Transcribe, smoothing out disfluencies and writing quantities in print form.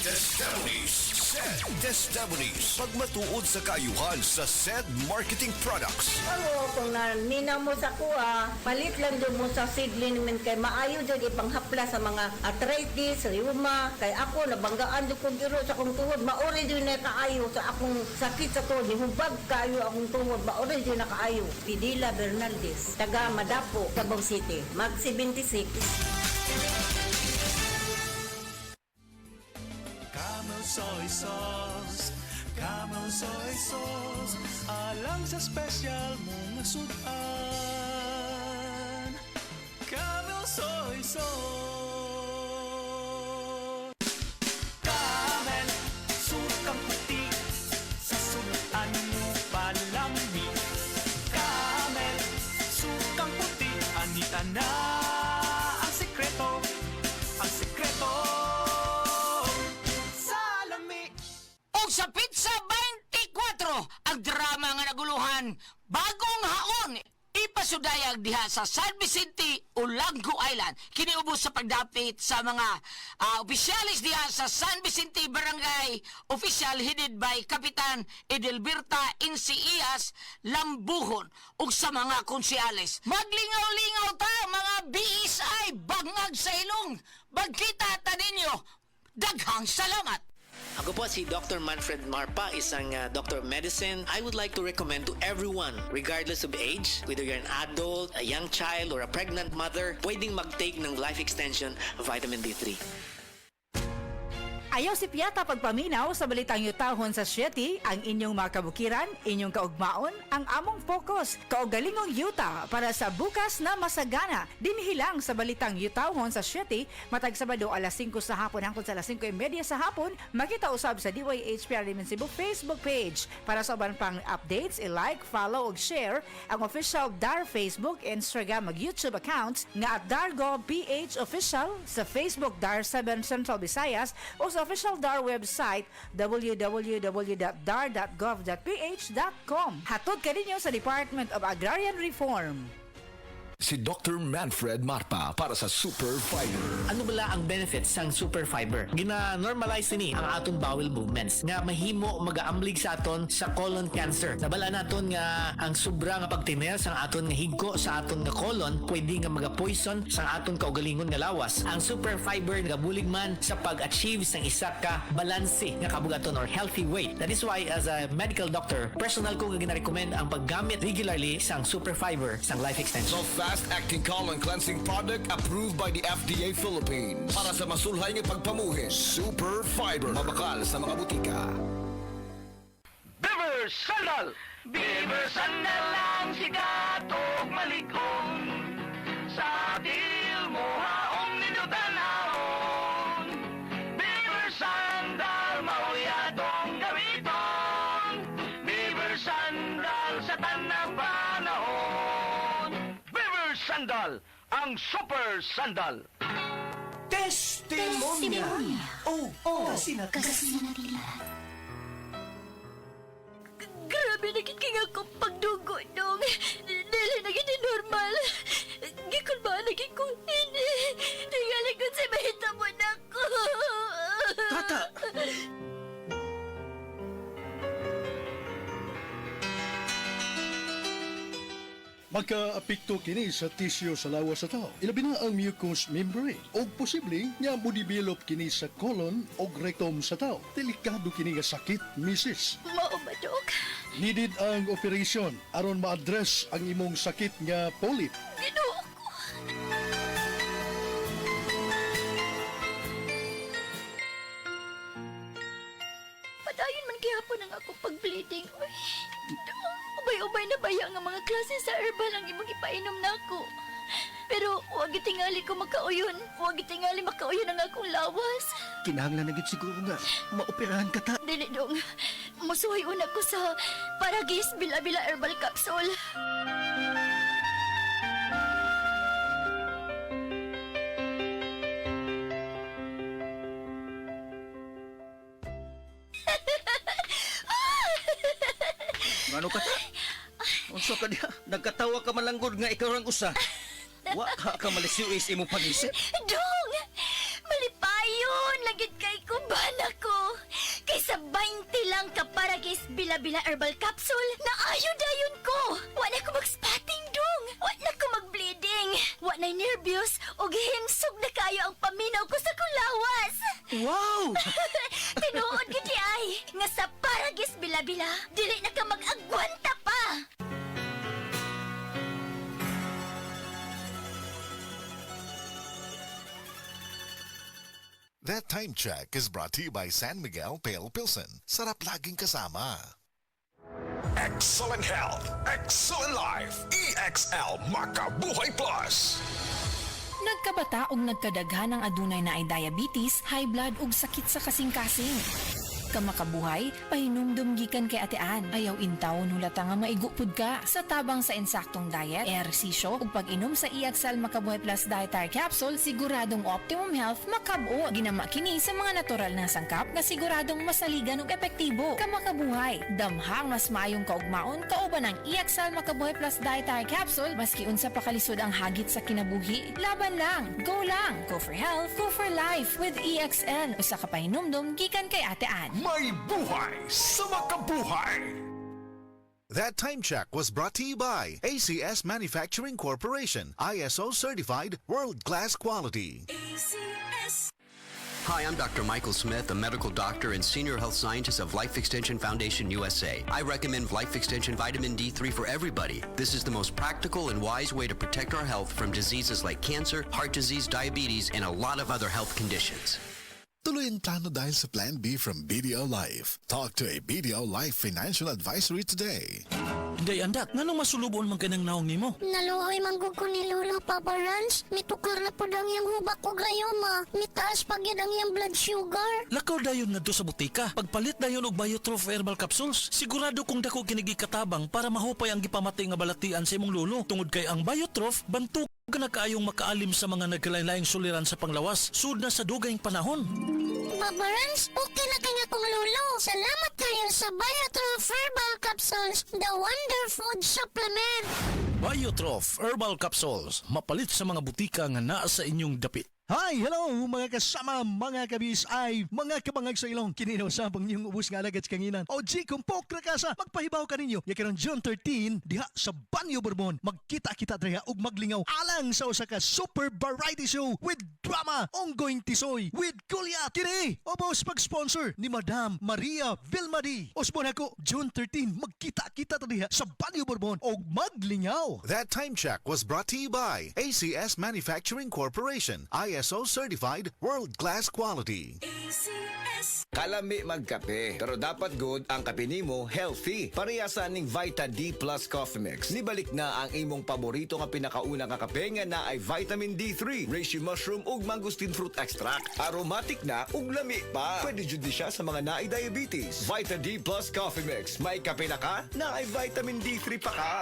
Testimonies. Pagmatuod sa kaayuhan sa SED Marketing Products. Ano, kung nanina mo sa kuha, palit lang doon mo sa seedling naman kay maayo doon ipanghapla sa mga arthritis, rheuma. Kay ako, nabanggaan doon kong giro sa akong tuhod. Maori doon na kaayo sa akong sakit sa tuhod. Hubag kaayo akong tuhod. Maori doon na kaayo. Pidila Bernaldez, taga Madapo, Cabao City. Mag 76. Camel soy sauce, Camel soy sauce, alang sa special mong sudan. Camel soy sauce. Camel, sukang puti, sa sudan mo palami. Camel, sukang puti, anita na ang sekreto, ang sekreto. Sa Pizza 24, ang drama nga naguluhan, bagong haon, ipasudayag diha sa San Vicente, Olango Island. Kiniubos sa pagdapit sa mga opisyalis diha sa San Vicente Barangay Official headed by Kapitan Edelberta Incias Lambuhon ug sa mga konsyales. Maglingaw-lingaw ta mga BSI bangag sa ilong. Bagkita ta ninyo. Daghang salamat. Ako po si Dr. Manfred Marpa, isang doctor of medicine. I would like to recommend to everyone, regardless of age, whether you're an adult, a young child, or a pregnant mother, pwedeng mag-take ng life extension vitamin D3. Ayaw si Piata pagpaminaw sa balitang yutahon sa Sieti, ang inyong mga kabukiran, inyong kaugmaon, ang among focus, kaugalingong yuta para sa bukas na masagana. Dinhilang sa balitang yutahon sa Sieti, matag Sabado alas 5 sa hapon hangtod sa alas 5:30 sa hapon, makita usab sa DYHPR Limen Cebu Facebook page. Para sa uban pang updates, i-like, follow ug share ang official DAR Facebook, Instagram ug YouTube accounts nga at DarGovPH Official sa Facebook DAR 7 Central Visayas o sa official DAR website www.dar.gov.ph.com. Hatod ka ninyo sa Department of Agrarian Reform. Si Dr. Manfred Marpa para sa Super Fiber. Ano bala ang benefits sang super fiber? Gina-normalize ni ang aton bowel movements nga mahimo magaamblig sa aton sa colon cancer. Nabala naton nga ang sobra nga pagtiner sang aton nga higko sa aton nga colon pwede nga maga-poison sang aton kaugalingon nga lawas. Ang super fiber nagabulig man sa pag-achieve sang isa ka balanse nga kabugaton or healthy weight. That is why as a medical doctor, personal ko nga gina-recommend ang paggamit regularly sang super fiber sang life extension. Fast-acting colon cleansing product approved by the FDA Philippines. Para sa masulhay ng pagpamuhin, Super Fiber. Mabakal sa mga butika. Beaver Sandal! Beaver Sandal ang sikat o malikong sa dil mo haong ninutanahon. Beaver Sandal mauyadong gamiton. Beaver Sandal sa tanang panahon. Beaver Sandal, ang super sandal. Testimonya. Oh, kasi na Grabe na kit nga akong pagdugo dong. Dili na gini normal. Gikon ba na ko? Hindi. Tingali ko sa mahita mo na ko. Tata! Magka-apekto kini sa tisyo sa lawas sa tao. Ilabi na ang mucous membrane. O posibleng nga mo-develop kini sa colon o rectum sa tao. Delikado kini nga sakit, misis. Mao ba, Dok? Needed ang operation aron ma-address ang imong sakit nga polyp. Ginoo ko. Padayon man gihapon ang akong pag-bleeding. Uy, ubay-ubay na baya nga mga klase sa herbal ang imong ipainom nako. Pero huwag itingali ko makauyon. Huwag itingali makauyon ang akong lawas. Kinahanglan na gid siguro nga maoperahan ka ta. Dili dong. Musuhay una ko sa Paragis Bila-Bila Herbal Capsule. Ngano ka ta? Unsa ka diha? Nagkatawa ka malanggod nga ikaw rang usa. Wa ka malisiwis imong pag-isip. Dong! Malipayon! Lagit kay kuban ako! Bila-bila herbal capsule na ayo dayon ko. Wa na ko mag-spotting dong. Wa na ko mag-bleeding. Wa na nervyos o gihimsog na kayo ang paminaw ko sa kulawas. Wow! Tinuod gid ay nga sa Paragis Bila-bila, dili na ka mag-agwanta pa. That time check is brought to you by San Miguel Pale Pilsen. Sarap laging kasama. Excellent health, excellent life. EXL Makabuhay Plus. Nagkabata og nagkadaghan ang adunay na ay diabetes, high blood ug sakit sa kasing-kasing. Kamakabuhay, pahinumdum gikan kay atean. Ayaw intawon hulata nga maigupod ka. Sa tabang sa insaktong diet, ehersisyo ug pag-inom sa EXL Makabuhay Plus Dietary Capsule, siguradong optimum health makab-o. Ginama kini sa mga natural na sangkap nga siguradong masaligan ug epektibo. Kamakabuhay, damhang mas maayong kaugmaon kauban ang EXL Makabuhay Plus Dietary Capsule maski unsa pa kalisod ang hagit sa kinabuhi. Laban lang, go for health, go for life with EXL. Usa ka pahinumdum gikan kay atean. May buhay sa makabuhay. That time check was brought to you by ACS Manufacturing Corporation, ISO certified world-class quality. Hi, I'm Dr. Michael Smith, a medical doctor and senior health scientist of Life Extension Foundation USA. I recommend Life Extension Vitamin D3 for everybody. This is the most practical and wise way to protect our health from diseases like cancer, heart disease, diabetes, and a lot of other health conditions. Tuloy ang plano dahil sa Plan B from BDO Life. Talk to a BDO Life financial advisory today. Day andak, nganong masulubon man kanang naong nimo? Naluoy manggug ko ni Lola Papa Rans. Mitukar na po ang iyang hubak ko gayoma. Mitaas pa gyud ang iyang blood sugar. Lakaw dayon nga do sa butika. Pagpalit dayon og Biotrof herbal capsules, sigurado kung dako kinigi katabang para mahupay ang gipamatay nga balatian sa imong lolo. Tungod kay ang Biotrof bantu na kaayong makaalim sa mga nagkalain-laing suliran sa panglawas. Sud na sa dugayng panahon. Papa Rans, okay na kanya kong lolo. Salamat kayo sa Biotrof herbal capsules, the wonder food supplement. Biotrof herbal capsules, mapalit sa mga butika nga naa sa inyong dapit. Hi, hello mga kasama, mga kabis ay mga kabangag sa ilong. Kininaw sa pang niyong ubus nga alagad sa kanginan. O G, kung pokra ka sa, magpahibaw ka ninyo. Yakiron June 13, diha sa Banyo Bourbon. Magkita-kita dreha ug maglingaw alang sa usa ka super variety show with drama, ongoing tisoy, with kulyat. Kini, obos pag-sponsor ni Madam Maria Vilmadi. Osbon ako, June 13, magkita-kita diha sa Banyo Bourbon ug maglingaw. That time check was brought to you by ACS Manufacturing Corporation, ISO certified world-class quality. Kalami magkape, pero dapat good ang kape nimo healthy. Parehasan ning Vita D Plus Coffee Mix. Nibalik na ang imong paborito nga pinakauna nga kape nga na ay vitamin D3, reishi mushroom ug mangosteen fruit extract. Aromatic na ug lami pa. Pwede jud ni siya sa mga naay diabetes. Vita D Plus Coffee Mix. May kape na ka, na ay vitamin D3 pa ka.